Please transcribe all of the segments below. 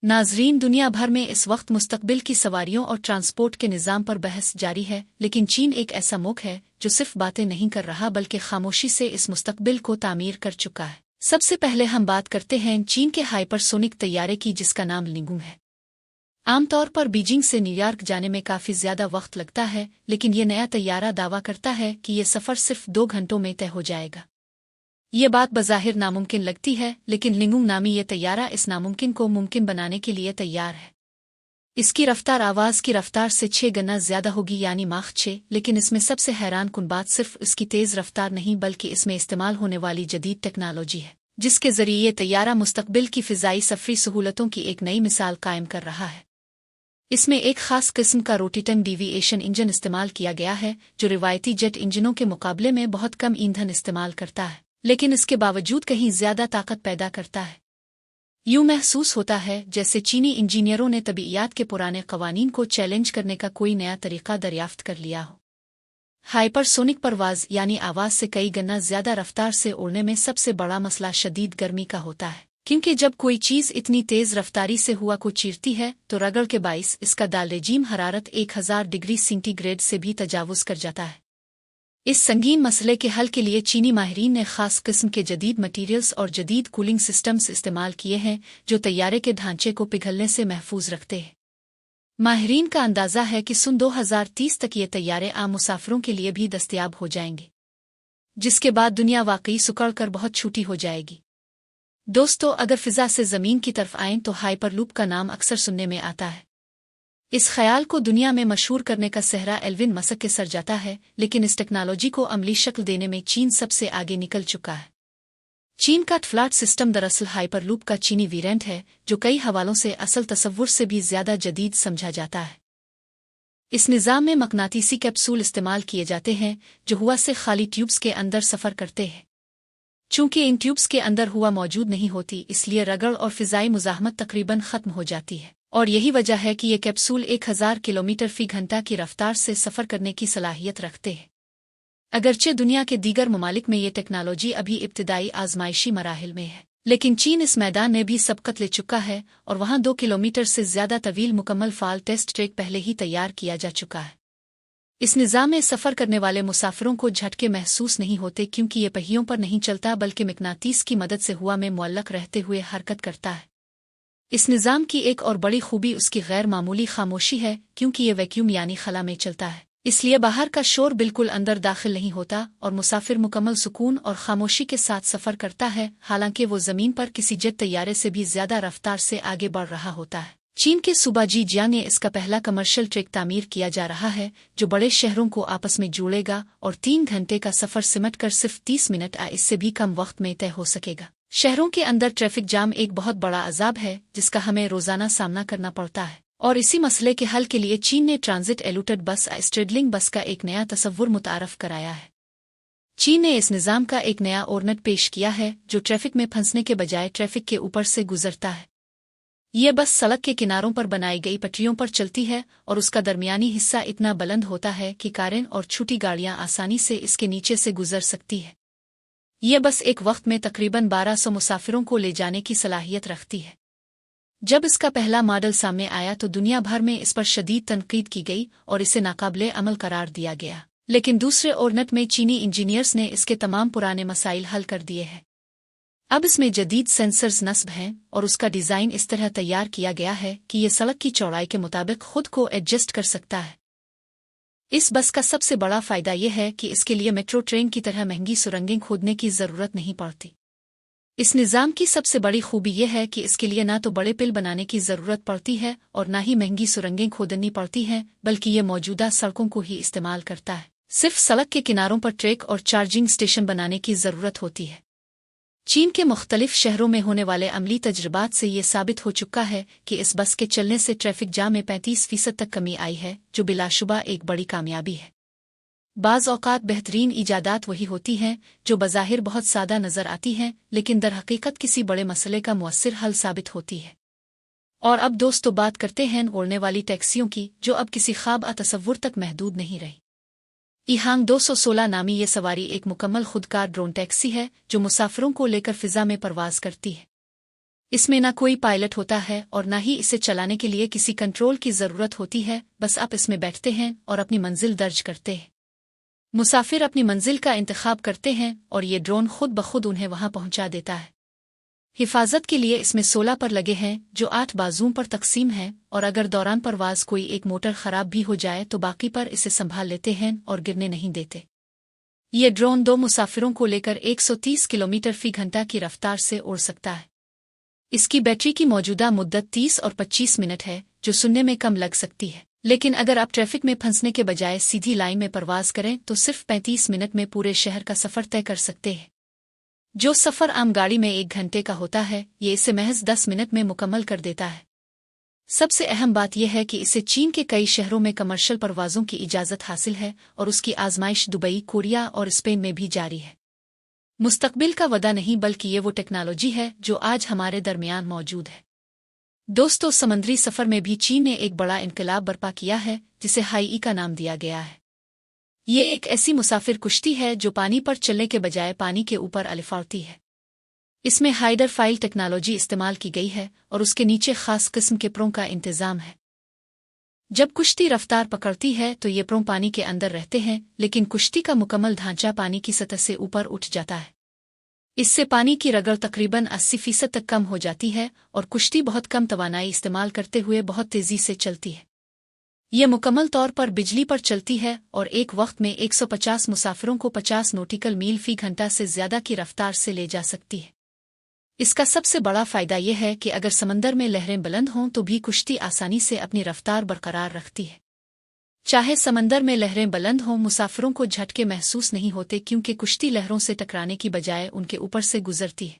नाजरीन, दुनिया भर में इस वक्त मुस्तकबिल की सवारियों और ट्रांसपोर्ट के निज़ाम पर बहस जारी है, लेकिन चीन एक ऐसा मुल्क है जो सिर्फ बातें नहीं कर रहा बल्कि खामोशी से इस मुस्तकबिल को तामीर कर चुका है। सबसे पहले हम बात करते हैं चीन के हाइपरसोनिक तैयारे की, जिसका नाम लिंगुंग है। आमतौर पर बीजिंग से न्यूयॉर्क जाने में काफ़ी ज़्यादा वक्त लगता है, लेकिन ये नया तैयारा दावा करता है कि ये सफ़र सिर्फ 2 घंटों में तय हो जाएगा। ये बात बज़ाहिर नामुमकिन लगती है, लेकिन लिंगुंग नामी ये तैयारा इस नामुमकिन को मुमकिन बनाने के लिए तैयार है। इसकी रफ्तार आवाज़ की रफ्तार से 6 गुना ज़्यादा होगी, यानी माख 6। लेकिन इसमें सबसे हैरान कुन बात सिर्फ इसकी तेज़ रफ्तार नहीं बल्कि इसमें इस्तेमाल होने वाली जदीद टेक्नोलॉजी है, जिसके ज़रिए ये तैयारा मुस्तकबिल की फ़िज़ाई सफ़री सहूलतों की एक नई मिसाल कायम कर रहा है। इसमें एक ख़ास किस्म का रोटेटिंग डेविएशन इंजन इस्तेमाल किया गया है, जो रिवायती जेट इंजनों के मुकाबले में बहुत कम ईंधन इस्तेमाल करता है, लेकिन इसके बावजूद कहीं ज़्यादा ताकत पैदा करता है। यूं महसूस होता है जैसे चीनी इंजीनियरों ने तबीयत के पुराने कवानीन को चैलेंज करने का कोई नया तरीका दरियाफ्त कर लिया हो। हाइपरसोनिक परवाज़ यानी आवाज़ से कई गुना ज़्यादा रफ्तार से उड़ने में सबसे बड़ा मसला शदीद गर्मी का होता है, क्योंकि जब कोई चीज़ इतनी तेज़ रफ्तारी से हवा को चीरती है तो रगड़ के बाइस इसका दालेजीम हरारत 1000 डिग्री सेंटीग्रेड से भी तजावुज़ कर जाता है। इस संगीन मसले के हल के लिए चीनी माहिरीन ने ख़ास किस्म के जदीद मटीरियल्स और जदीद कूलिंग सिस्टम्स इस्तेमाल किए हैं, जो तैयारे के ढांचे को पिघलने से महफूज रखते हैं। माहिरीन का अंदाज़ा है कि सन 2030 तक ये तैयारे आम मुसाफिरों के लिए भी दस्तयाब हो जाएंगे, जिसके बाद दुनिया वाकई सुकड़ कर बहुत छोटी हो जाएगी। दोस्तों, अगर फ़िज़ा से ज़मीन की तरफ आएँ तो हाइपरलूप का नाम अक्सर सुनने में आता है। इस ख्याल को दुनिया में मशहूर करने का सेहरा एल्विन मस्क के सर जाता है, लेकिन इस टेक्नोलॉजी को अमली शक्ल देने में चीन सबसे आगे निकल चुका है। चीन का फ्लैट सिस्टम दरअसल हाइपरलूप का चीनी वेरिएंट है, जो कई हवालों से असल तसव्वुर से भी ज़्यादा जदीद समझा जाता है। इस निज़ाम में मकनातीसी कैप्सूल इस्तेमाल किए जाते हैं, जो हवा से खाली ट्यूब्स के अंदर सफ़र करते हैं। चूंकि इन ट्यूब्स के अंदर हवा मौजूद नहीं होती, इसलिए रगड़ और फ़िज़ाई मुज़ाहमत तकरीबन ख़त्म हो जाती है, और यही वजह है कि ये कैप्सूल 1000 किलोमीटर फ़ी घंटा की रफ्तार से सफ़र करने की सलाहियत रखते हैं। अगरचे दुनिया के दीगर ममालिक में ये टेक्नोलॉजी अभी इब्तिदाई आजमाइशी मराहिल में है, लेकिन चीन इस मैदान में भी सबकत ले चुका है और वहाँ 2 किलोमीटर से ज़्यादा तवील मुकम्मल फ़ाल टेस्ट ट्रैक पहले ही तैयार किया जा चुका है। इस निज़ाम में सफ़र करने वाले मुसाफिरों को झटके महसूस नहीं होते, क्योंकि ये पहियों पर नहीं चलता बल्कि मकनातीस की मदद से हवा में मुअल्लक रहते हुए हरकत करता है। इस निज़ाम की एक और बड़ी खूबी उसकी गैर मामूली खामोशी है, क्योंकि ये वैक्यूम यानी खला में चलता है, इसलिए बाहर का शोर बिल्कुल अंदर दाखिल नहीं होता और मुसाफिर मुकम्मल सुकून और खामोशी के साथ सफ़र करता है, हालांकि वो ज़मीन पर किसी जेट तैयारे से भी ज़्यादा रफ्तार से आगे बढ़ रहा होता है। चीन के सूबा जीजियांग में इसका पहला कमर्शियल ट्रैक तामीर किया जा रहा है, जो बड़े शहरों को आपस में जोड़ेगा और 3 घंटे का सफ़र सिमट कर सिर्फ 30 मिनट या इससे भी कम वक्त में तय हो सकेगा। शहरों के अंदर ट्रैफिक जाम एक बहुत बड़ा अजाब है, जिसका हमें रोज़ाना सामना करना पड़ता है, और इसी मसले के हल के लिए चीन ने ट्रांजिट एलुटेड बस या स्ट्रेडलिंग बस का एक नया तसव्वुर मुतारफ़ कराया है। चीन ने इस निज़ाम का एक नया ओरनट पेश किया है, जो ट्रैफिक में फंसने के बजाय ट्रैफिक के ऊपर से गुजरता है। ये बस सड़क के किनारों पर बनाई गई पटरियों पर चलती है और उसका दरमियानी हिस्सा इतना बुलंद होता है कि कारें और छोटी गाड़ियां आसानी से इसके नीचे से गुजर सकती है। ये बस एक वक्त में तकरीबन 1200 मुसाफिरों को ले जाने की सलाहियत रखती है। जब इसका पहला मॉडल सामने आया तो दुनिया भर में इस पर शदीद तनकीद की गई और इसे नाकाबिले अमल करार दिया गया, लेकिन दूसरे ओरनट में चीनी इंजीनियर्स ने इसके तमाम पुराने मसाइल हल कर दिए हैं। अब इसमें जदीद सेंसर्स नस्ब हैं और उसका डिज़ाइन इस तरह तैयार किया गया है कि ये सड़क की चौड़ाई के मुताबिक खुद को एडजस्ट कर सकता है। इस बस का सबसे बड़ा फ़ायदा यह है कि इसके लिए मेट्रो ट्रेन की तरह महंगी सुरंगें खोदने की ज़रूरत नहीं पड़ती। इस निज़ाम की सबसे बड़ी खूबी यह है कि इसके लिए ना तो बड़े पिल बनाने की ज़रूरत पड़ती है और ना ही महंगी सुरंगें खोदनी पड़ती हैं, बल्कि ये मौजूदा सड़कों को ही इस्तेमाल करता है। सिर्फ सड़क के किनारों पर ट्रैक और चार्जिंग स्टेशन बनाने की ज़रूरत होती है। चीन के मुख्तलिफ शहरों में होने वाले अमली तजर्बात से ये साबित हो चुका है कि इस बस के चलने से ट्रैफिक जाम में 35% तक कमी आई है, जो बिलाशुबा एक बड़ी कामयाबी है। बाज़ औक़ात बेहतरीन ईजादात वही होती हैं जो बज़ाहिर बहुत सादा नज़र आती हैं, लेकिन दरहकीकत किसी बड़े मसले का मुअस्सिर हल साबित होती है। और अब दोस्तों बात करते हैं उड़ने वाली टैक्सियों की, जो अब किसी ख्वाब या तसव्वुर तक महदूद नहीं रही। ईहांग 216 नामी ये सवारी एक मुकम्मल खुदकार ड्रोन टैक्सी है, जो मुसाफिरों को लेकर फ़िज़ा में परवाज़ करती है। इसमें ना कोई पायलट होता है और ना ही इसे चलाने के लिए किसी कंट्रोल की ज़रूरत होती है, बस आप इसमें बैठते हैं और अपनी मंजिल दर्ज करते हैं। मुसाफिर अपनी मंजिल का इंतखाब करते हैं और ये ड्रोन खुद ब खुद उन्हें वहां पहुंचा देता है। हिफाजत के लिए इसमें 16 पर लगे हैं जो 8 बाजुओं पर तकसीम हैं, और अगर दौरान परवाज कोई एक मोटर खराब भी हो जाए तो बाकी पर इसे संभाल लेते हैं और गिरने नहीं देते। ये ड्रोन 2 मुसाफिरों को लेकर 130 किलोमीटर फी घंटा की रफ्तार से उड़ सकता है। इसकी बैटरी की मौजूदा मुद्दत 30 और 25 मिनट है, जो सुनने में कम लग सकती है, लेकिन अगर आप ट्रैफिक में फंसने के बजाय सीधी लाइन में परवाज करें तो सिर्फ 35 मिनट में पूरे शहर का सफर तय कर सकते हैं। जो सफर आम गाड़ी में 1 घंटे का होता है, ये इसे महज 10 मिनट में मुकम्मल कर देता है। सबसे अहम बात यह है कि इसे चीन के कई शहरों में कमर्शियल परवाजों की इजाज़त हासिल है और उसकी आजमाइश दुबई, कोरिया और स्पेन में भी जारी है। मुस्तकबिल का वदा नहीं, बल्कि ये वो टेक्नोलॉजी है जो आज हमारे दरमियान मौजूद है। दोस्तों, समुद्री सफ़र में भी चीन ने एक बड़ा इनकलाब बर्पा किया है, जिसे हाई का नाम दिया गया है। ये एक ऐसी मुसाफिर कुश्ती है जो पानी पर चलने के बजाय पानी के ऊपर अलिफाड़ती है। इसमें हाइडर फाइल टेक्नोलॉजी इस्तेमाल की गई है और उसके नीचे खास किस्म के प्रों का इंतजाम है। जब कुश्ती रफ्तार पकड़ती है तो ये प्रों पानी के अंदर रहते हैं, लेकिन कुश्ती का मुकम्मल ढांचा पानी की सतह से ऊपर उठ जाता है। इससे पानी की रगड़ तकरीबन 80% तक कम हो जाती है और कुश्ती बहुत कम तवानाई इस्तेमाल करते हुए बहुत तेजी से चलती है। ये मुकम्मल तौर पर बिजली पर चलती है और एक वक्त में 150 मुसाफिरों को 50 नॉटिकल मील फी घंटा से ज्यादा की रफ्तार से ले जा सकती है। इसका सबसे बड़ा फायदा यह है कि अगर समंदर में लहरें बुलंद हों तो भी कुश्ती आसानी से अपनी रफ्तार बरकरार रखती है। चाहे समंदर में लहरें बुलंद हों, मुसाफिरों को झटके महसूस नहीं होते क्योंकि कुश्ती लहरों से टकराने की बजाय उनके ऊपर से गुजरती है।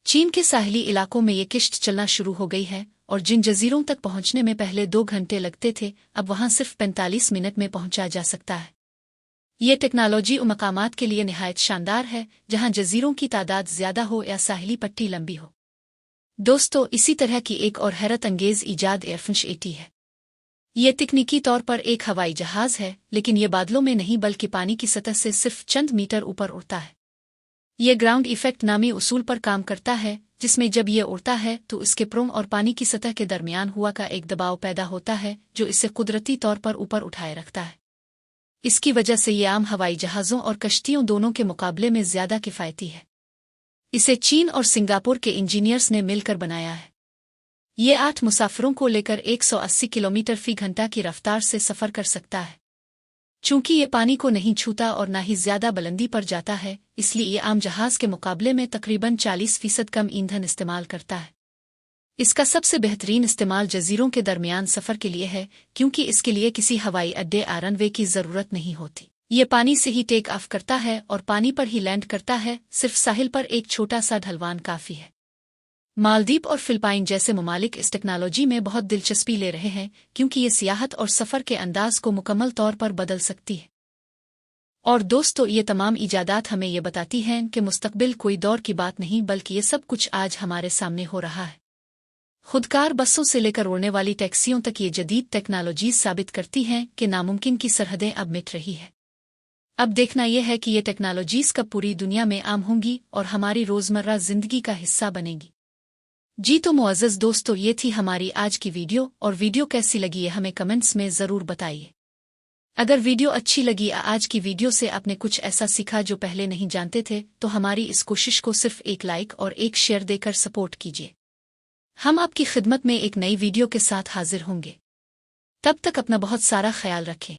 चीन के साहिली इलाकों में ये किश्त चलना शुरू हो गई है और जिन जजीरों तक पहुंचने में पहले 2 घंटे लगते थे, अब वहां सिर्फ 45 मिनट में पहुंचा जा सकता है। ये टेक्नोलॉजी उन मकामात के लिए निहायत शानदार है जहां जजीरों की तादाद ज्यादा हो या साहिली पट्टी लंबी हो। दोस्तों, इसी तरह की एक और हैरत अंगेज ईजाद एयरफिश 80 है। ये तकनीकी तौर पर एक हवाई जहाज है, लेकिन ये बादलों में नहीं बल्कि पानी की सतह से सिर्फ चंद मीटर ऊपर उड़ता है। ये ग्राउंड इफेक्ट नामी उसूल पर काम करता है, जिसमें जब ये उड़ता है तो इसके प्रों और पानी की सतह के दरमियान हवा का एक दबाव पैदा होता है जो इसे कुदरती तौर पर ऊपर उठाए रखता है। इसकी वजह से ये आम हवाई जहाज़ों और कश्तियों दोनों के मुकाबले में ज्यादा किफ़ायती है। इसे चीन और सिंगापुर के इंजीनियर्स ने मिलकर बनाया है। ये 8 मुसाफिरों को लेकर 180 किलोमीटर फी घंटा की रफ्तार से सफ़र कर सकता है। चूंकि ये पानी को नहीं छूता और ना ही ज्यादा बुलंदी पर जाता है, इसलिए ये आम जहाज के मुकाबले में तकरीबन 40% कम ईंधन इस्तेमाल करता है। इसका सबसे बेहतरीन इस्तेमाल जजीरों के दरमियान सफ़र के लिए है, क्योंकि इसके लिए किसी हवाई अड्डे या रनवे की ज़रूरत नहीं होती। ये पानी से ही टेक ऑफ करता है और पानी पर ही लैंड करता है। सिर्फ साहिल पर एक छोटा सा ढलवान काफ़ी है। मालदीव और फिलिपाइन जैसे ममालिक इस टेक्नोलॉजी में बहुत दिलचस्पी ले रहे हैं, क्योंकि ये सियाहत और सफ़र के अंदाज को मुकम्मल तौर पर बदल सकती है। और दोस्तों, ये तमाम ईजादात हमें ये बताती हैं कि मुस्तकबिल कोई दौर की बात नहीं, बल्कि ये सब कुछ आज हमारे सामने हो रहा है। खुदकार बसों से लेकर उड़ने वाली टैक्सियों तक ये जदीद टेक्नोलॉजीज साबित करती हैं कि नामुमकिन की सरहदें अब मिट रही है। अब देखना यह है कि ये टेक्नोलॉजीज कब पूरी दुनिया में आम होंगी और हमारी रोज़मर्रा ज़िंदगी का हिस्सा बनेंगी। जी तो मुअज़्ज़ज़ दोस्तों, ये थी हमारी आज की वीडियो, और वीडियो कैसी लगी है हमें कमेंट्स में ज़रूर बताइए। अगर वीडियो अच्छी लगी या आज की वीडियो से आपने कुछ ऐसा सीखा जो पहले नहीं जानते थे, तो हमारी इस कोशिश को सिर्फ एक लाइक और एक शेयर देकर सपोर्ट कीजिए। हम आपकी खिदमत में एक नई वीडियो के साथ हाजिर होंगे। तब तक अपना बहुत सारा ख्याल रखें।